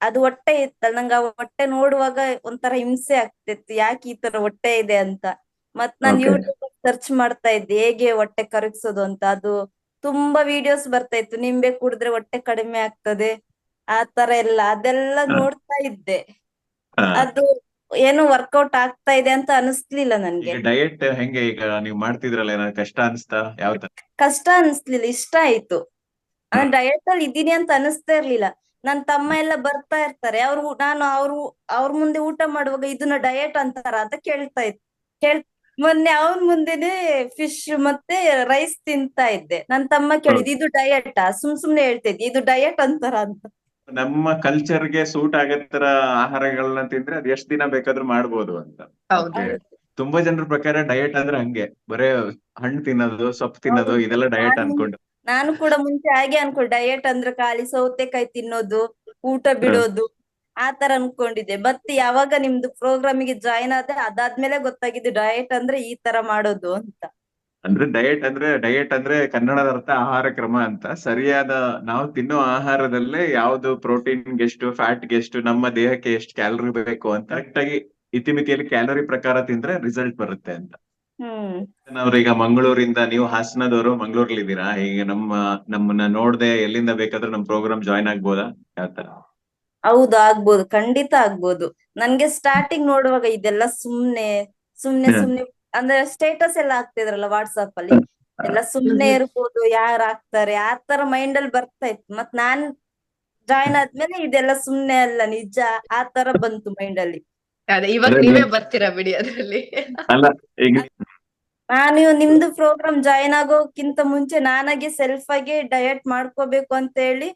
ಅದು ಹೊಟ್ಟೆ ಇತ್ತಲ್ಲ, ನಂಗೆ ಆ ಹೊಟ್ಟೆ ನೋಡುವಾಗ ಒಂಥರ ಹಿಂಸೆ ಆಗ್ತಿತ್ತು, ಯಾಕೆ ಈ ತರ ಹೊಟ್ಟೆ ಇದೆ ಅಂತ. ಮತ್ ನಾನ್ ಓಕೆ. ಯೂಟ್ಯೂಬ್ ಸರ್ಚ್ ಮಾಡ್ತಾ ಇದ್ದೆ ಹೇಗೆ ಹೊಟ್ಟೆ ಕರಗಿಸೋದು ಅಂತ. ಅದು ತುಂಬಾ ವಿಡಿಯೋಸ್ ಬರ್ತಾ ಇತ್ತು, ನಿಂಬೆ ಕುಡಿದ್ರೆ ಹೊಟ್ಟೆ ಕಡಿಮೆ ಆಗ್ತದೆ ಆ ತರ ಎಲ್ಲ, ಅದೆಲ್ಲ ನೋಡ್ತಾ ಇದ್ದೆ. ಅದು ಏನು ವರ್ಕೌಟ್ ಆಗ್ತಾ ಇದೆ ಅಂತ ಅನಿಸ್ಲಿಲ್ಲ ಈಗ ನನ್ಗೆ. ಡಯಟ್ ಹೆಂಗೆ, ಈಗ ನೀವು ಮಾಡ್ತಿದ್ರಲ್ಲ, ಏನಾದ್ರು ಕಷ್ಟ ಅನ್ಸ್ತಾ ಯಾವ ತರ? ಕಷ್ಟ ಅನಿಸ್ಲಿಲ್ಲ, ಇಷ್ಟ ಆಯ್ತು. ನಾನ್ ಡಯಟ್ ಅಲ್ಲಿ ಇದ್ದೀನಿ ಅಂತ ಅನಿಸ್ತಾ ಇರ್ಲಿಲ್ಲ. ನನ್ ತಮ್ಮ ಎಲ್ಲ ಬರ್ತಾ ಇರ್ತಾರೆ, ನಾನು ಅವ್ರ ಮುಂದೆ ಊಟ ಮಾಡುವಾಗ ಇದನ್ನ ಡಯಟ್ ಅಂತಾರ ಅಂತ ಕೇಳ್ತಾ ಇದ್ದೆ. ಮೊನ್ನೆ ಅವ್ರ ಮುಂದೆನೆ ಫಿಶ್ ಮತ್ತೆ ರೈಸ್ ತಿಂತಾ ಇದ್ದೆ. ನನ್ ತಮ್ಮ ಕೇಳಿದ್ ಇದು ಡಯಟಾ, ಸುಮ್ನೆ ಹೇಳ್ತಾ ಇದ್ದಿ ಇದು ಡಯಟ್ ಅಂತಾರ ಅಂತ. ನಮ್ಮ ಕಲ್ಚರ್ಗೆ ಸೂಟ್ ಆಗೋ ತರ ಆಹಾರಗಳನ್ನ ತಿಂದ್ರೆ ಅದ್ ಎಷ್ಟ್ ದಿನ ಬೇಕಾದ್ರೂ ಮಾಡ್ಬೋದು ಅಂತ. ಹೌದು. ಮತ್ತೆ ಹೌದು ತುಂಬಾ ಜನರ ಪ್ರಕಾರ ಡಯಟ್ ಅಂದ್ರೆ ಹಂಗೆ ಬರೇ ಹಣ್ಣು ತಿನ್ನೋದು, ಸೊಪ್ಪು ತಿನ್ನೋದು, ಹೌದು. ಇದೆಲ್ಲ ಡಯಟ್ ನಾನು ಅನ್ಕೊಂಡು. ನಾನು ಕೂಡ ಮುಂಚೆ ಹಾಗೆ ಅನ್ಕೊಂಡೆ, ಡಯಟ್ ಅಂದ್ರೆ ಖಾಲಿ ಸೌತೆಕಾಯಿ ತಿನ್ನೋದು, ಊಟ ಬಿಡೋದು ಆ ತರ ಅನ್ಕೊಂಡಿದ್ದೆ. ಮತ್ತೆ ಯಾವಾಗ ನಿಮ್ದು ಪ್ರೋಗ್ರಾಮಿಗೆ ಜಾಯಿನ್ ಆದ್ರೆ ಅದಾದ್ಮೇಲೆ ಗೊತ್ತಾಗಿದ್ದು ಡಯಟ್ ಅಂದ್ರೆ ಈ ತರ ಮಾಡೋದು ಅಂತ. ಅಂದ್ರೆ ಡಯಟ್ ಅಂದ್ರೆ ಕನ್ನಡದ ಅರ್ಥ ಆಹಾರ ಕ್ರಮ ಅಂತ. ಸರಿಯಾದ ನಾವು ತಿನ್ನೋ ಆಹಾರದಲ್ಲೇ ಯಾವ್ದು ಪ್ರೋಟೀನ್ಗೆ ಎಷ್ಟು, ಫ್ಯಾಟ್ಗೆ ಎಷ್ಟು, ನಮ್ಮ ದೇಹಕ್ಕೆ ಎಷ್ಟು ಕ್ಯಾಲರಿ ಬೇಕು ಅಂತ ಕರೆಕ್ಟ್ ಆಗಿ ಇತಿಮಿತಿಯಲ್ಲಿ ಕ್ಯಾಲರಿ ಪ್ರಕಾರ ತಿಂದ್ರೆ ರಿಸಲ್ಟ್ ಬರುತ್ತೆ ಅಂತ. ಹ್ಮ್ ಅವ್ರೀಗ ಮಂಗಳೂರಿಂದ, ನೀವು ಹಾಸನದವರು ಮಂಗಳೂರಲ್ಲಿ ಇದ್ದೀರಾ, ಈಗ ನಮ್ಮನ್ನ ನೋಡ್ದೆ ಎಲ್ಲಿಂದ ಬೇಕಾದ್ರೂ ನಮ್ ಪ್ರೋಗ್ರಾಮ್ ಜಾಯ್ನ್ ಆಗ್ಬೋದಾ, ಯಾವ ತರ? ಹೌದು ಆಗ್ಬೋದು, ಖಂಡಿತ ಆಗ್ಬೋದು. ನನ್ಗೆ ಸ್ಟಾರ್ಟಿಂಗ್ ನೋಡುವಾಗ ಇದೆಲ್ಲ ಸುಮ್ನೆ ಸುಮ್ನೆ ಹ್ಮ್. ಸುಮ್ನೆ ಅಂದ್ರೆ ಸ್ಟೇಟಸ್ ಎಲ್ಲ ಆಗ್ತಿದ್ರಲ್ಲ ವಾಟ್ಸಪ್ ಅಲ್ಲಿ, ಎಲ್ಲ ಸುಮ್ನೆ ಇರ್ಬೋದು, ಯಾರು ಆಗ್ತಾರೆ ಆ ತರ ಮೈಂಡ್ ಅಲ್ಲಿ ಬರ್ತಾ ಇತ್ತು. ಮತ್ ನಾನ್ ಜಾಯಿನ್ ಆದ್ಮೇಲೆ ಇದೆಲ್ಲ ಸುಮ್ನೆ ಅಲ್ಲ ನಿಜ ಆ ತರ ಬಂತು ಮೈಂಡ್ ಅಲ್ಲಿ. ಅದೇ ಇವಾಗ ಅಂದ್ರೆ ನೀವೇ ಬರ್ತೀರಾ ಬಿಡಿ ಅದ್ರಲ್ಲಿ. ಅಲ್ಲ, ಈಗ ನಾನು ನಿಮ್ದು ಪ್ರೋಗ್ರಾಮ್ ಜಾಯಿನ್ ಆಗೋಕ್ಕಿಂತ ಮುಂಚೆ ನಾನಾಗೆ ಸೆಲ್ಫ್ ಆಗಿ ಡಯಟ್ ಮಾಡ್ಕೋಬೇಕು ಅಂತ ಹೇಳಿ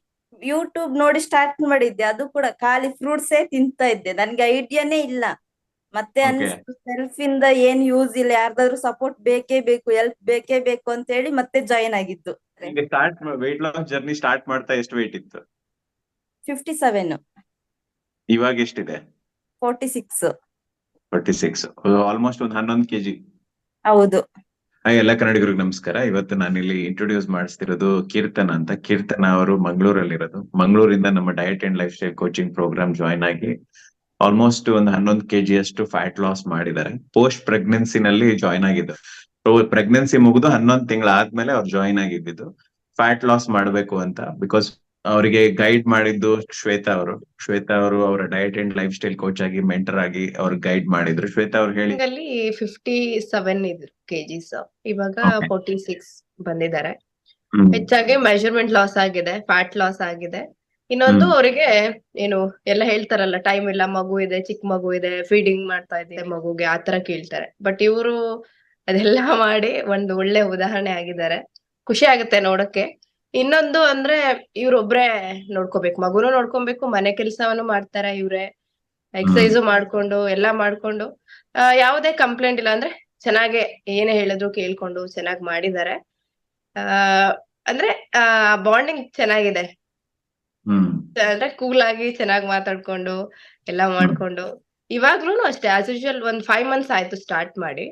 ಯೂಟ್ಯೂಬ್ ನೋಡಿ ಸ್ಟಾರ್ಟ್ ಮಾಡಿದ್ದೆ. ಅದು ಕೂಡ ಖಾಲಿ ಫ್ರೂಟ್ಸೇ ತಿಂತಾ ಇದ್ದೆ, ನನ್ಗೆ ಐಡಿಯಾನೇ ಇಲ್ಲ. ಮತ್ತೆ ಓಕೆ. ಅನ್ಸ್ತು ಸೆಲ್ಫ್ ಇಂದ ಏನ್ ಯೂಸ್ ಇಲ್ಲ, ಯಾರ್ದಾದ್ರು ಸಪೋರ್ಟ್ ಬೇಕೇ ಬೇಕು, ಹೆಲ್ಪ್ ಬೇಕೇ ಬೇಕು ಅಂತ ಹೇಳಿ ಮತ್ತೆ ಜಾಯಿನ್ ಆಗಿದ್ದು. ಈಗ ವೆಯ್ಟ್ ಲಾಸ್ ಜರ್ನಿ ಸ್ಟಾರ್ಟ್ ಮಾಡ್ತಾ ಎಷ್ಟು ವೆಯ್ಟ್ ಇತ್ತು? 57. ಇವಾಗ ಎಷ್ಟಿದೆ? 46. 46. ಆಲ್ಮೋಸ್ಟ್ ಒಂದು 11 kg. ಹೌದು. ಹಾಯ್ ಎಲ್ಲ ಕನ್ನಡಿಗರಿಗೆ ನಮಸ್ಕಾರ. ಇವತ್ತು ನಾನು ಇಲ್ಲಿ ಇಂಟ್ರೊಡ್ಯೂಸ್ ಮಾಡಿಸ್ತಿರೋದು ಕೀರ್ತನ ಅಂತ. ಕೀರ್ತನ ಅವರು ಮಂಗಳೂರಲ್ಲಿರೋದು. ಮಂಗಳೂರಿಂದ ನಮ್ಮ diet and lifestyle coaching program join ಆಗಿ ಆಲ್ಮೋಸ್ಟ್ ಒಂದು 11 kg ಅಷ್ಟು ಫ್ಯಾಟ್ ಲಾಸ್ ಮಾಡಿದ್ದಾರೆ. ಪೋಸ್ಟ್ ಪ್ರೆಗ್ನೆನ್ಸಿನಲ್ಲಿ ಜಾಯ್ನ್ ಆಗಿದ್ದು. ಪ್ರೆಗ್ನೆನ್ಸಿ ಮುಗಿದು 11 ತಿಂಗಳು ಆದ್ಮೇಲೆ ಅವ್ರು ಜಾಯ್ನ್ ಆಗಿದ್ದು ಫ್ಯಾಟ್ ಲಾಸ್ ಮಾಡಬೇಕು ಅಂತ. ಬಿಕಾಸ್ ಅವರಿಗೆ ಗೈಡ್ ಮಾಡಿದ್ದು ಶ್ವೇತಾ ಅವರು ಅವರ diet and life style coach ಆಗಿ, ಮೆಂಟರ್ ಆಗಿ ಅವ್ರ ಗೈಡ್ ಮಾಡಿದ್ರು. ಶ್ವೇತಾ ಅವ್ರು ಹೇಳಿ ಅಲ್ಲಿ 57 ಇದ್ರು ಕೆಜಿಸ್, ಇವಾಗ Okay. 46 ಬಂದಿದ್ದಾರೆ. ಹ್ಮ್. ಹೆಚ್ಚಾಗಿ ಮೆಜರ್ಮೆಂಟ್ ಲಾಸ್ ಆಗಿದೆ, ಫ್ಯಾಟ್ ಲಾಸ್ ಆಗಿದೆ. ಇನ್ನೊಂದು ಅವರಿಗೆ ಏನು ಎಲ್ಲ ಹೇಳ್ತಾರಲ್ಲ, ಟೈಮ್ ಇಲ್ಲ, ಮಗು ಇದೆ, ಚಿಕ್ಕ ಮಗು ಇದೆ, ಫೀಡಿಂಗ್ ಮಾಡ್ತಾ ಇದೆ ಮಗುಗೆ, ಆತರ ಕೇಳ್ತಾರೆ. ಬಟ್ ಇವರು ಅದೆಲ್ಲ ಮಾಡಿ ಒಂದು ಒಳ್ಳೆ ಉದಾಹರಣೆ ಆಗಿದ್ದಾರೆ. ಖುಷಿ ಆಗುತ್ತೆ ನೋಡಕ್ಕೆ. ಇನ್ನೊಂದು ಅಂದ್ರೆ ಇವ್ರೊಬ್ರೇ ನೋಡ್ಕೋಬೇಕು, ಮಗುನು ನೋಡ್ಕೊಬೇಕು, ಮನೆ ಕೆಲ್ಸವನ್ನು ಮಾಡ್ತಾರೆ ಇವ್ರೆ, ಎಕ್ಸಸೈಸು ಮಾಡ್ಕೊಂಡು ಎಲ್ಲಾ ಮಾಡ್ಕೊಂಡು ಯಾವುದೇ ಕಂಪ್ಲೇಂಟ್ ಇಲ್ಲ. ಅಂದ್ರೆ ಚೆನ್ನಾಗೆ ಏನೇ ಹೇಳಿದ್ರು ಕೇಳ್ಕೊಂಡು ಚೆನ್ನಾಗಿ ಮಾಡಿದ್ದಾರೆ. ಆ ಅಂದ್ರೆ ಬಾಂಡಿಂಗ್ ಚೆನ್ನಾಗಿದೆ. ಹ್ಮ್. ಅಂದ್ರೆ ಕೂಲ್ ಆಗಿ ಚೆನ್ನಾಗಿ ಮಾತಾಡ್ಕೊಂಡು ಎಲ್ಲಾ ಮಾಡ್ಕೊಂಡು ಇವಾಗ್ಲೂ ಅಷ್ಟೇ ಆಸ್ ಯೂಶುವಲ್. ಒಂದ್ 5 months ಆಯ್ತು ಸ್ಟಾರ್ಟ್ ಮಾಡಿ.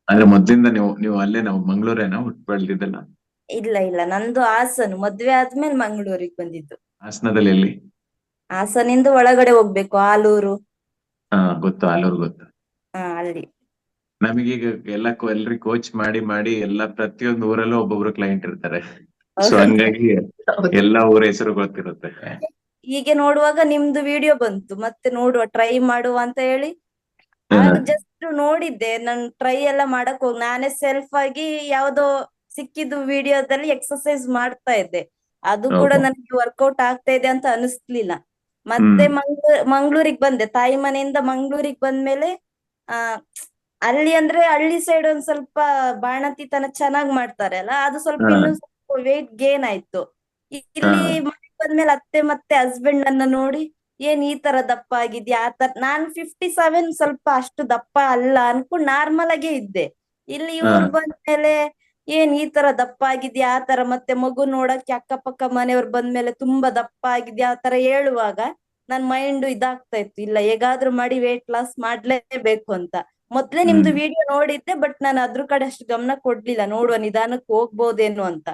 ಅಂದ್ರೆ ಮೊದ್ಲಿಂದ ನೀವು ಅಲ್ಲೇ, ನಾವು ಮಂಗಳೂರೇನ ಹುಟ್ಟು ಬೆಳ್ದಿದ್ದೆಲ್ಲ? ಇಲ್ಲ ಇಲ್ಲ, ನಂದು ಹಾಸನ್, ಮದ್ವೆ ಆದ್ಮೇಲೆ ಮಂಗಳೂರಿಗೆ ಬಂದಿದ್ದು. ಹಾಸನದಲ್ಲಿ ಎಲ್ಲಿ? ಹಾಸನಿಂದ ಒಳಗಡೆ ಹೋಗ್ಬೇಕು, ಆಲೂರು. ಹಾ ಗೊತ್ತು, ಆಲೂರು ಗೊತ್ತು. ಅಲ್ಲಿ. ನಮಗೀಗ ಎಲ್ರಿ ಕೋಚ್ ಮಾಡಿ ಮಾಡಿ ಎಲ್ಲ ಪ್ರತಿಯೊಂದು ಊರಲ್ಲೂ ಒಬ್ಬೊಬ್ರು ಕ್ಲೈಂಟ್ ಇರ್ತಾರೆ. ಸೊ ಹಂಗಾಗಿ ಹೌದು. ಎಲ್ಲಾ ಊರ ಹೆಸರು ಗೊತ್ತಿರುತ್ತೆ. ಹೀಗೆ ನೋಡುವಾಗ ನಿಮ್ದು ವಿಡಿಯೋ ಬಂತು, ಮತ್ತೆ ನೋಡುವ ಟ್ರೈ ಮಾಡುವ ಅಂತ ಹೇಳಿ ಆಗ ಜಸ್ಟ್ ನೋಡಿದ್ದೆ. ನನ್ ಟ್ರೈ ಎಲ್ಲ ಮಾಡಕ್ ಹೋಗಿ ನಾನೇ ಸೆಲ್ಫ್ ಆಗಿ ಯಾವ್ದೋ ಸಿಕ್ಕಿದ್ದು ವಿಡಿಯೋದಲ್ಲಿ ಎಕ್ಸರ್ಸೈಸ್ ಮಾಡ್ತಾ ಇದ್ದೆ. ಅದು ಕೂಡ Okay. ನನಗೆ ವರ್ಕೌಟ್ ಆಗ್ತಾ ಇದೆ ಅಂತ ಅನಿಸ್ಲಿಲ್ಲ. ಹ್ಮ್. ಮತ್ತೆ ಮಂಗ್ಳೂರಿಗೆ ಬಂದೆ, ತಾಯಿ ಮನೆಯಿಂದ ಮಂಗ್ಳೂರಿಗೆ ಬಂದ್ಮೇಲೆ ಆ ಅಲ್ಲಿ ಅಂದ್ರೆ ಹಳ್ಳಿ ಸೈಡ್ ಒಂದ್ ಸ್ವಲ್ಪ ಬಾಣಂತಿತನ ಚೆನ್ನಾಗ್ ಮಾಡ್ತಾರೆ ಅಲ್ಲ, ಅದು ಸ್ವಲ್ಪ ಹಾ. ಇನ್ನೂ ಸ್ವಲ್ಪ ವೇಟ್ ಗೇನ್ ಆಯ್ತು. ಹಾ. ಇಲ್ಲಿ ಮನೆಗ್ ಬಂದ್ಮೇಲೆ ಅತ್ತೆ ಮತ್ತೆ ಹಸ್ಬೆಂಡ್ ನನ್ನ ನೋಡಿ ಏನ್ ಈ ತರ ದಪ್ಪ ಆಗಿದ್ಯಾ ಆ ತರ. ನಾನ್ 57 ಸ್ವಲ್ಪ ಅಷ್ಟು ದಪ್ಪ ಅಲ್ಲ ಅನ್ಕೊಂಡ್ ನಾರ್ಮಲ್ ಆಗೇ ಇದ್ದೆ. ಇಲ್ಲಿ ಹಾ. ಇವ್ರು ಬಂದ್ಮೇಲೆ ಏನ್ ಈ ತರ ದಪ್ಪ ಆಗಿದ್ಯಾ ಆ ತರ, ಮತ್ತೆ ಮಗು ನೋಡಕ್ಕೆ ಅಕ್ಕಪಕ್ಕ ಮನೆಯವ್ರು ಬಂದ್ಮೇಲೆ ತುಂಬಾ ದಪ್ಪ ಆಗಿದ್ಯಾ ಆ ತರ ಹೇಳುವಾಗ ನನ್ ಮೈಂಡ್ ಇದಾಗ್ತಾ ಇತ್ತು, ಇಲ್ಲ ಹೇಗಾದ್ರೂ ಮಾಡಿ ವೇಟ್ ಲಾಸ್ ಮಾಡ್ಲೇಬೇಕು ಅಂತ. ಮೊದ್ಲೇ ಹ್ಮ್. ನಿಮ್ದು ವಿಡಿಯೋ ನೋಡಿದ್ದೆ, ಬಟ್ ನಾನು ಅದ್ರ ಕಡೆ ಅಷ್ಟು ಗಮನ ಕೊಡ್ಲಿಲ್ಲ, ನೋಡುವ ನಿಧಾನಕ್ಕೆ ಹೋಗ್ಬೋದೇನೋ ಅಂತ.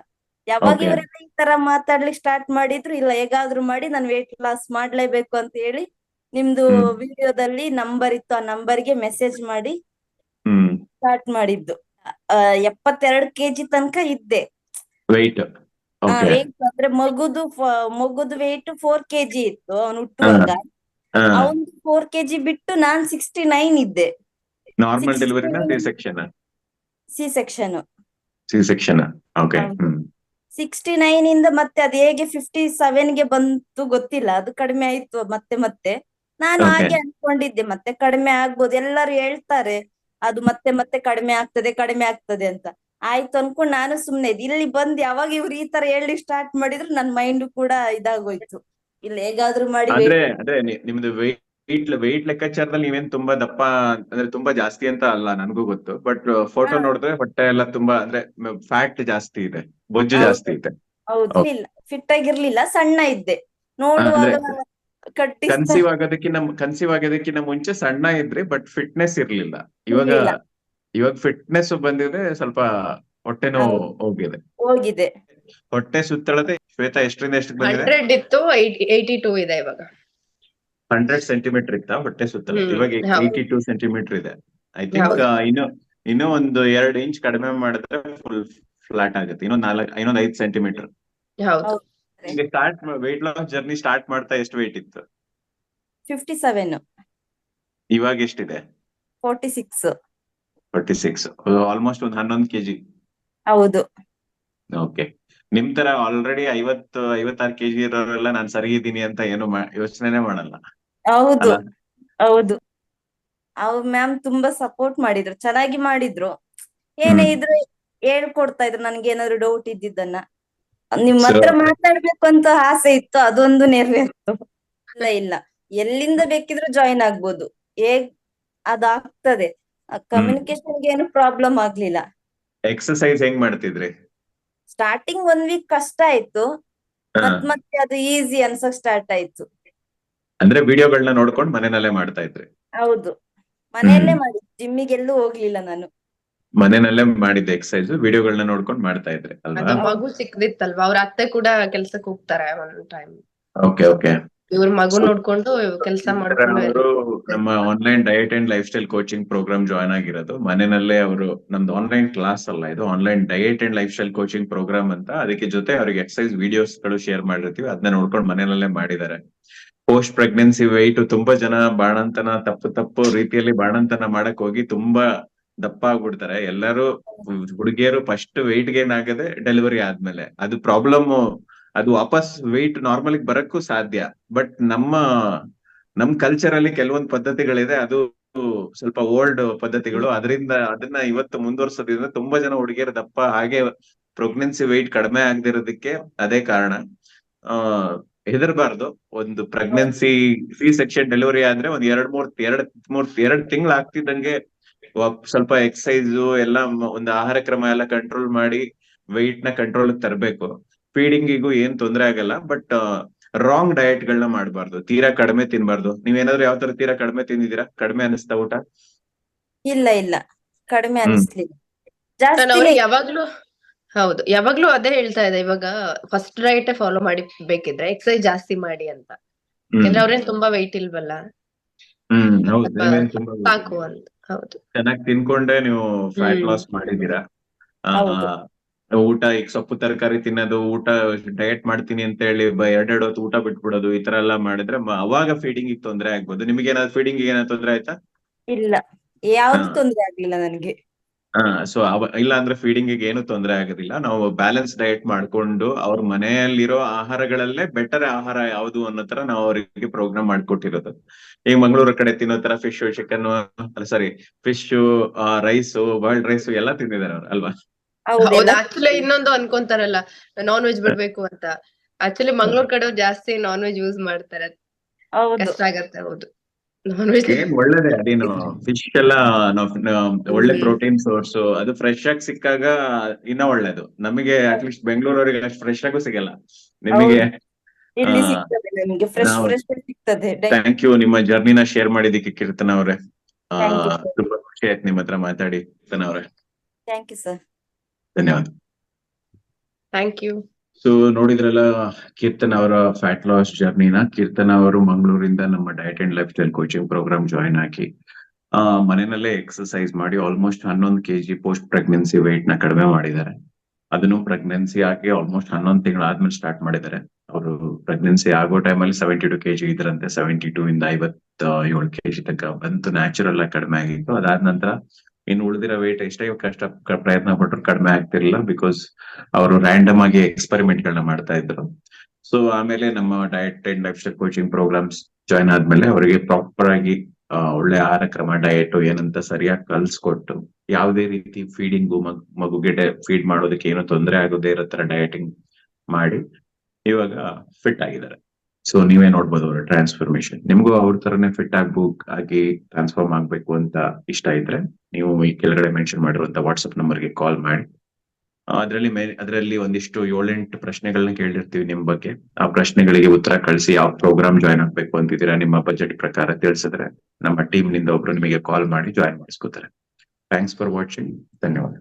ಯಾವಾಗ Okay. ಇವರೆಲ್ಲ ಈ ತರ ಮಾತಾಡ್ಲಿಕ್ಕೆ ಸ್ಟಾರ್ಟ್ ಮಾಡಿದ್ರು, ಇಲ್ಲ ಹೇಗಾದ್ರೂ ಮಾಡಿ ನಾನು ವೇಟ್ ಲಾಸ್ ಮಾಡ್ಲೇಬೇಕು ಅಂತ ಹೇಳಿ ನಿಮ್ದು ಹ್ಮ್. ವಿಡಿಯೋದಲ್ಲಿ ನಂಬರ್ ಇತ್ತು, ಆ ನಂಬರ್ಗೆ ಮೆಸೇಜ್ ಮಾಡಿ ಹ್ಮ್. ಸ್ಟಾರ್ಟ್ ಮಾಡಿದ್ದು. 72 kg ತನಕ ಇದ್ದೆ. ವೆಯ್ಟ್. ಓಕೆ. ವೇಟ್ ಅಂದ್ರೆ ಮಗುದು ವೇಟ್ 4 kg ಇತ್ತು ಅವನು ಹುಟ್ಟುವಾಗ. ಅವನು 4 kg ಬಿಟ್ಟು ನಾನ್ 69 ಇದ್ದೆ. ನಾರ್ಮಲ್ ಡೆಲಿವರಿನ C section? C section. C section. Okay. ಹೌದು. 69 ಇಂದ ಮತ್ತೆ ಅದು ಹೇಗೆ 57 ಗೆ ಬಂತು ಗೊತ್ತಿಲ್ಲ, ಅದು ಕಡಿಮೆ ಆಯ್ತು ಮತ್ತೆ ಮತ್ತೆ. ನಾನು Okay. ಹಾಗೆ ಅನ್ಕೊಂಡಿದ್ದೆ ಮತ್ತೆ ಕಡಿಮೆ ಆಗ್ಬೋದು, ಎಲ್ಲರೂ ಹೇಳ್ತಾರೆ ಅದು ಮತ್ತೆ ಮತ್ತೆ ಕಡಿಮೆ ಆಗ್ತದೆ ಅಂತ. ಆಯ್ತು ಅನ್ಕೊಂಡು ನಾನು ಸುಮ್ನೆ ಇದ್ದೆ. ಇಲ್ಲಿ ಬಂದ್ ಯಾವಾಗ ಇವ್ರು ಈ ತರ ಹೇಳಿ ಸ್ಟಾರ್ಟ್ ಮಾಡಿದ್ರು ನನ್ ಮೈಂಡ್ ಕೂಡ ಇದಾಗೋಯ್ತು, ಇಲ್ಲ ಹೇಗಾದ್ರೂ ಮಾಡಿ ಅಂದ್ರೆ ನಿಮ್ದು ವೆಯ್ಟ್ ಲೆಕ್ಕಾಚಾರದಲ್ಲಿ ನೀವೇನ್ ತುಂಬಾ ದಪ್ಪ ಅಂದ್ರೆ ತುಂಬಾ ಜಾಸ್ತಿ ಅಂತ ಅಲ್ಲ, ನನಗೂ ಗೊತ್ತು. ಬಟ್ ಫೋಟೋ ನೋಡಿದ್ರೆ ಹೊಟ್ಟೆ ಎಲ್ಲ ತುಂಬಾ ಅಂದ್ರೆ ಫ್ಯಾಟ್ ಜಾಸ್ತಿ ಇದೆ, ಬೊಜ್ಜು ಜಾಸ್ತಿ ಇದೆ. ಹೌದು. ಇಲ್ಲ ಫಿಟ್ ಆಗಿರ್ಲಿಲ್ಲ, ಸಣ್ಣ ಇದ್ದೆ ನೋಡುವಾಗ. ಕನ್ಸೀವ್ ಆಗೋದಕ್ಕಿಂತ ಮುಂಚೆ ಸಣ್ಣ ಇದ್ರಿ, ಬಟ್ ಫಿಟ್ನೆಸ್ ಇರ್ಲಿಲ್ಲ. ಇರ್ಲಿಲ್ಲ. ಇವಾಗ ಫಿಟ್ನೆಸ್ ಬಂದಿದೆ, ಸ್ವಲ್ಪ ಹೊಟ್ಟೆನೂ ಹೋಗಿದೆ. ಹೊಟ್ಟೆ ಸುತ್ತಳತೆ ಶ್ವೇತಾ ಎಷ್ಟರಿಂದ ಎಷ್ಟಕ್ಕೆ ಬಂದಿದೆ? 100 ಇತ್ತು, 82 ಇದೆ ಇವಾಗ. 100 ಸೆಂಟಿಮೀಟರ್ ಇತ್ತ ಹೊಟ್ಟೆ ಸುತ್ತಳತೆ? ಇವಾಗ 82 ಸೆಂಟಿಮೀಟರ್ ಇದೆ. ಐ ಥಿಂಕ್ ಇನ್ನೂ ಒಂದು 2 ಇಂಚ್ ಕಡಿಮೆ ಮಾಡಿದ್ರೆ ಫುಲ್ ಫ್ಲಾಟ್ ಆಗುತ್ತೆ. ಇನ್ನೊಂದು 5 ಸೆಂಟಿಮೀಟರ್. ಹೌದು. ಈಗ ವೆಯ್ಟ್ ಲಾಸ್ ಜರ್ನಿ ಸ್ಟಾರ್ಟ್ ಮಾಡ್ತಾ ಎಷ್ಟು ವೆಯ್ಟ್ ಇತ್ತು? 57. ಇವಾಗ ಎಷ್ಟಿದೆ? 46. 46. ಆಲ್ಮೋಸ್ಟ್ ಒಂದು 11 kg. ಹೌದು. ಓಕೆ. ನಿಮ್ ತರ ಆಲ್ರೆಡಿ 56 kg ಇರೋರೆಲ್ಲ ನಾನ್ ಸರಿ ಇದ್ದೀನಿ ಅಂತ ಏನು ಯೋಚನೆ ಮಾಡಲ್ಲ. ಹೌದು. ಹೌದು. ಅವ್ರು ಮ್ಯಾಮ್ ತುಂಬಾ ಸಪೋರ್ಟ್ ಮಾಡಿದ್ರು, ಚೆನ್ನಾಗಿ ಮಾಡಿದ್ರು. ಏನೇ ಇದ್ರು ಹೇಳ್ಕೊಡ್ತಾ ಇದ್ರು ನನ್ಗೆ ಏನಾದ್ರು ಡೌಟ್ ಇದ್ದಿದ್ದನ್ನ. ನಿಮ್ ಹತ್ರ ಮಾತಾಡ್ಬೇಕು ಅಂತ ಆಸೆ ಇತ್ತು, ಅದೊಂದು ನೆರವೇರ್ತು. ಇಲ್ಲ ಎಲ್ಲಿಂದ ಬೇಕಿದ್ರು ಜಾಯಿನ್ ಆಗ್ಬೋದು, ಅದಾಗ್ತದೆ. ಕಮ್ಯುನಿಕೇಶನ್ಗೆ ಏನು ಪ್ರಾಬ್ಲಮ್ ಆಗ್ಲಿಲ್ಲ. ಎಕ್ಸರ್ಸೈಸ್ ಹೆಂಗ್ ಮಾಡ್ತಿದ್ರಿ? ಸ್ಟಾರ್ಟಿಂಗ್ 1 ವೀಕ್ ಕಷ್ಟ ಆಯ್ತು, ಮತ್ತೆ ಅದು ಈಸಿ ಅನ್ಸಕ್ ಸ್ಟಾರ್ಟ್ ಆಯ್ತು. ಅಂದ್ರೆ ವಿಡಿಯೋಗಳನ್ನ ನೋಡ್ಕೊಂಡು ಮನೆಯಲ್ಲೇ ಮಾಡ್ತಾ ಇದ್ರಿ? ಹೌದು, ಮನೆಯಲ್ಲೇ ಮಾಡಿದ್ದು, ಜಿಮ್ಮಿಗೆಲ್ಲೂ ಹೋಗ್ಲಿಲ್ಲ ನಾನು. ಮನೆಯಲ್ಲೇ ಮಾಡಿದ್ದೆ ಎಕ್ಸರ್ಸೈಸ್, ವಿಡಿಯೋಗಳನ್ನ ನೋಡ್ಕೊಂಡು ಮಾಡ್ತಾ ಇದ್ರಿ ಅಲ್ವಾ? ಮಗು ಚಿಕ್ಕದಿತ್ತಲ್ವಾ, ಅವ್ರ ಅತ್ತೆ ಕೂಡ ಕೆಲ್ಸಕ್ಕೆ ಹೋಗ್ತಾರೆ ಒಂದ್ ಟೈಮ್. Okay okay. ಇವ್ರ ಮಗು ನೋಡ್ಕೊಂಡು ಕೆಲಸ ಮಾಡ್ಕೊಂಡು ನಮ್ಮ online diet and lifestyle coaching program join ಆಗಿರೋದು. ಮನೆಯಲ್ಲೇ ಅವರು, ನಮ್ದು ಆನ್ಲೈನ್ ಕ್ಲಾಸ್ ಅಲ್ಲ ಇದು, online diet and lifestyle coaching program ಅಂತ. ಅದಕ್ಕೆ ಜೊತೆ ಅವ್ರಿಗೆ ಎಕ್ಸರ್ಸೈಸ್ ವಿಡಿಯೋಸ್ ಗಳು ಶೇರ್ ಮಾಡಿರ್ತೀವಿ, ಅದನ್ನ ನೋಡ್ಕೊಂಡು ಮನೆಯಲ್ಲೇ ಮಾಡಿದ್ದಾರೆ. ಪೋಸ್ಟ್ ಪ್ರೆಗ್ನೆನ್ಸಿ ವೆಯ್ಟ್ ತುಂಬಾ ಜನ ಬಾಣಂತನ ತಪ್ಪು ರೀತಿಯಲ್ಲಿ ಬಾಣಂತನ ಮಾಡಕ್ ಹೋಗಿ ತುಂಬಾ ದಪ್ಪ ಆಗ್ಬಿಡ್ತಾರೆ ಎಲ್ಲರೂ. ಹುಡುಗಿಯರು ಫಸ್ಟ್ ವೆಯ್ಟ್ ಗೇನ್ ಆಗದೆ ಡೆಲಿವರಿ ಆದ್ಮೇಲೆ. ಅದು ಪ್ರಾಬ್ಲಮ್. ಅದು ವಾಪಸ್ ವೆಯ್ಟ್ ನಾರ್ಮಲ್ ಬರಕ್ಕೂ ಸಾಧ್ಯ, ಬಟ್ ನಮ್ ಕಲ್ಚರ್ ಅಲ್ಲಿ ಕೆಲವೊಂದು ಪದ್ಧತಿಗಳಿದೆ, ಅದು ಸ್ವಲ್ಪ ಓಲ್ಡ್ ಪದ್ಧತಿಗಳು. ಅದನ್ನ ಇವತ್ತು ಮುಂದುವರ್ಸೋದ್ರಿಂದ ತುಂಬಾ ಜನ ಹುಡುಗಿಯರು ದಪ್ಪ, ಹಾಗೆ ಪ್ರೆಗ್ನೆನ್ಸಿ ವೆಯ್ಟ್ ಕಡಿಮೆ ಆಗದಿರೋದಕ್ಕೆ ಅದೇ ಕಾರಣ. ಹೆದರ್ಬಾರ್ದು. ಒಂದು ಪ್ರೆಗ್ನೆನ್ಸಿ ಸಿ ಸೆಕ್ಷನ್ ಡೆಲಿವರಿ ಆದ್ರೆ ಒಂದ್ 2 ತಿಂಗಳು ಆಗ್ತಿದ್ದಂಗೆ ಸ್ವಲ್ಪ ಎಕ್ಸಸೈಸ್ ಎಲ್ಲ, ಒಂದು ಆಹಾರ ಕ್ರಮ ಎಲ್ಲ ಕಂಟ್ರೋಲ್ ಮಾಡಿ ವೆಯ್ಟ್ ನ ಕಂಟ್ರೋಲ್ ತರಬೇಕು. ಫೀಡಿಂಗಿಗೂ ಏನ್ ತೊಂದರೆ ಆಗಲ್ಲ, ಬಟ್ ರಾಂಗ್ ಡಯಟ್ ಗಳನ್ನ ಮಾಡಬಾರ್ದು, ತೀರಾ ಕಡಿಮೆ ತಿನ್ಬಾರ್ದು. ನೀವೇನಾದ್ರು ಯಾವ ತರ ತೀರಾ ಕಡಿಮೆ ತಿಂದಿದ್ದೀರಾ? ಕಡಿಮೆ ಅನಿಸ್ತಾ ಊಟ? ಇಲ್ಲ ಕಡಿಮೆ ಅನಿಸ್ಲಿಲ್ಲ, ಜಾಸ್ತಿ. ಯಾವಾಗ್ಲೂ ಅದೇ ಹೇಳ್ತಾ ಇದೆ, ಇವಾಗ ಫಸ್ಟ್ ಡಯಟ್ ಫಾಲೋ ಮಾಡಿ ಬೇಕಿದ್ರೆ ಎಕ್ಸರ್ಸೈಸ್ ಜಾಸ್ತಿ ಮಾಡಿ ಅಂತ. ಯಾಕಂದ್ರೆ ಅವ್ರೇನ್ ತುಂಬಾ ವೆಯ್ಟ್ ಇಲ್ವಲ್ಲ, ಸಾಕು ಅಂತ. ಹೌದು, ಚೆನ್ನಾಗಿ ತಿನ್ಕೊಂಡೆ ನೀವು ಫ್ಯಾಟ್ ಲಾಸ್ ಮಾಡಿದೀರಾ. ಊಟ ಈಗ ಸೊಪ್ಪು ತರಕಾರಿ ತಿನ್ನೋದು, ಊಟ ಡಯಟ್ ಮಾಡ್ತೀನಿ ಅಂತ ಹೇಳಿ 2 ಹೊತ್ತು ಊಟ ಬಿಟ್ಬಿಡೋದು, ಈ ತರ ಎಲ್ಲ ಮಾಡಿದ್ರೆ ಅವಾಗ ಫೀಡಿಂಗ್ ತೊಂದರೆ ಆಗ್ಬೋದು. ನಿಮಗೆ ಏನಾದ್ರು ಫೀಡಿಂಗ್ ಏನಾದ್ರು ತೊಂದರೆ ಆಯ್ತಾ? ಇಲ್ಲ, ಯಾವ್ದು ತೊಂದರೆ ಆಗ್ಲಿಲ್ಲ ನನಗೆ. ಸೊ ಇಲ್ಲ ಅಂದ್ರೆ ಫೀಡಿಂಗ್ ಏನು ತೊಂದರೆ ಆಗೋದಿಲ್ಲ. ನಾವು ಬ್ಯಾಲೆನ್ಸ್ ಡಯಟ್ ಮಾಡ್ಕೊಂಡು ಅವ್ರ ಮನೆಯಲ್ಲಿರೋ ಆಹಾರಗಳಲ್ಲೇ ಬೆಟರ್ ಆಹಾರ ಯಾವುದು ಅನ್ನೋ ತರ ನಾವು ಅವರಿಗೆ ಪ್ರೋಗ್ರಾಮ್ ಮಾಡ್ಕೊಟ್ಟಿರೋದು. ಈಗ ಮಂಗಳೂರು ಕಡೆ ತಿನ್ನೋ ತರ fish, chicken, fish, rice, boiled rice ಎಲ್ಲ ತಿಂದಿದ್ದಾರೆ ಅವ್ರು ಅಲ್ವಾ? ಆಕ್ಚುಲಿ ಇನ್ನೊಂದು ಅನ್ಕೊಂತಾರಲ್ಲ, ನಾನ್ ವೆಜ್ ಬಿಡ್ಬೇಕು ಅಂತ. ಆಕ್ಚುಲಿ ಮಂಗಳೂರು ಕಡೆ ಜಾಸ್ತಿ ನಾನ್ ವೆಜ್ ಯೂಸ್ ಮಾಡ್ತಾರೆ, ಕಷ್ಟ ಆಗತ್ತೆ. ಹೌದು, ಒಳ್ಳೇದೇ. ಅದೇನು ಫಿಶ್ ಎಲ್ಲ ಒಳ್ಳೆ ಪ್ರೋಟೀನ್ ಸೋರ್ಸ್, ಅದು ಫ್ರೆಶ್ ಆಗಿ ಸಿಕ್ಕಾಗ ಇನ್ನ ಒಳ್ಳೇದು. ನಮಗೆ ಅಟ್ಲೀಸ್ಟ್ ಬೆಂಗಳೂರವರಿಗೆ ಅಷ್ಟು ಫ್ರೆಶ್ ಆಗು ಸಿಗಲ್ಲ. ನಿಮಗೆ ಥ್ಯಾಂಕ್ ಯು ನಿಮ್ಮ ಜರ್ನಿನ ಶೇರ್ ಮಾಡಿದ್ದಕ್ಕೆ ಕೀರ್ತನ ಅವ್ರೆ. ತುಂಬಾ ಖುಷಿ ಆಯ್ತು ನಿಮ್ಮ ಹತ್ರ ಮಾತಾಡಿ ಕೀರ್ತನ ಅವ್ರೆ. Thank you sir. ಧನ್ಯವಾದ. Thank you. ಸೊ ನೋಡಿದ್ರಲ್ಲ ಕೀರ್ತನ್ ಅವರ ಫ್ಯಾಟ್ ಲಾಸ್ ಜರ್ನಿನ. ಕೀರ್ತನ್ ಅವರು ಮಂಗಳೂರಿಂದ ನಮ್ಮ diet and lifestyle coaching program join ಆಗಿ ಮನೆಯಲ್ಲೇ ಎಕ್ಸರ್ಸೈಸ್ ಮಾಡಿ almost 11 kg post pregnancy weight ನ ಕಡಿಮೆ ಮಾಡಿದ್ದಾರೆ. ಅದನ್ನು ಪ್ರೆಗ್ನೆನ್ಸಿ ಆಗಿ ಆಲ್ಮೋಸ್ಟ್ 11 ತಿಂಗಳಾದ್ಮೇಲೆ ಸ್ಟಾರ್ಟ್ ಮಾಡಿದ್ದಾರೆ. ಅವರು ಪ್ರೆಗ್ನೆನ್ಸಿ ಆಗೋ ಟೈಮಲ್ಲಿ 72 kg ಇದ್ರಂತೆ. 72 ಇಂದ 57 kg ತನಕ ಬಂತು, ನ್ಯಾಚುರಲ್ ಆಗಿ ಕಡಿಮೆ ಆಗಿತ್ತು. ಅದಾದ ನಂತರ ಇನ್ನು ಉಳಿದಿರೋ ವೇಟ್ ಎಷ್ಟೇ ಕಷ್ಟ ಪ್ರಯತ್ನ ಪಟ್ಟರು ಕಡಿಮೆ ಆಗ್ತಿರ್ಲಿಲ್ಲ, ಬಿಕಾಸ್ ಅವರು ರ್ಯಾಂಡಮ್ ಆಗಿ ಎಕ್ಸ್ಪೆರಿಮೆಂಟ್ ಗಳನ್ನ ಮಾಡ್ತಾ ಇದ್ರು. ಸೊ ಆಮೇಲೆ ನಮ್ಮ diet and lifestyle coaching programs join ಆದ್ಮೇಲೆ ಅವರಿಗೆ ಪ್ರಾಪರ್ ಆಗಿ ಒಳ್ಳೆ ಆಹಾರ ಕ್ರಮ, ಡಯಟ್ ಏನಂತ ಸರಿಯಾಗಿ ಕಲ್ಸ್ಕೊಟ್ಟು, ಯಾವುದೇ ರೀತಿ ಫೀಡಿಂಗು ಮಗುಗೆ ಫೀಡ್ ಮಾಡೋದಕ್ಕೆ ಏನೋ ತೊಂದರೆ ಆಗೋದೇ ಇರೋ ತರ ಡಯಟಿಂಗ್ ಮಾಡಿ ಇವಾಗ ಫಿಟ್ ಆಗಿದ್ದಾರೆ. ಸೊ ನೀವೇ ನೋಡ್ಬೋದು ಅವರ ಟ್ರಾನ್ಸ್ಫಾರ್ಮೇಶನ್. ನಿಮ್ಗೂ ಅವ್ರ ತರನೇ ಫಿಟ್ ಆಗಿ ಟ್ರಾನ್ಸ್ಫಾರ್ಮ್ ಆಗ್ಬೇಕು ಅಂತ ಇಷ್ಟ ಇದ್ರೆ ನೀವು ಈ ಕೆಳಗಡೆ ಮೆನ್ಷನ್ ಮಾಡಿರುವಂತ ವಾಟ್ಸ್ಆಪ್ ನಂಬರ್ಗೆ ಕಾಲ್ ಮಾಡಿ. ಅದರಲ್ಲಿ ಒಂದಿಷ್ಟು 7-8 ಪ್ರಶ್ನೆಗಳನ್ನ ಕೇಳಿರ್ತೀವಿ ನಿಮ್ ಬಗ್ಗೆ. ಆ ಪ್ರಶ್ನೆಗಳಿಗೆ ಉತ್ತರ ಕಳಿಸಿ ಯಾವ ಪ್ರೋಗ್ರಾಮ್ ಜಾಯ್ನ್ ಆಗ್ಬೇಕು ಅಂತಿದ್ದೀರಾ ನಿಮ್ಮ ಬಜೆಟ್ ಪ್ರಕಾರ ತಿಳಿಸಿದ್ರೆ ನಮ್ಮ ಟೀಮ್ ನಿಂದ ಒಬ್ರು ನಿಮಗೆ ಕಾಲ್ ಮಾಡಿ ಜಾಯ್ನ್ ಮಾಡಿಸ್ಕೋತಾರೆ. Thanks for watching. ಧನ್ಯವಾದ.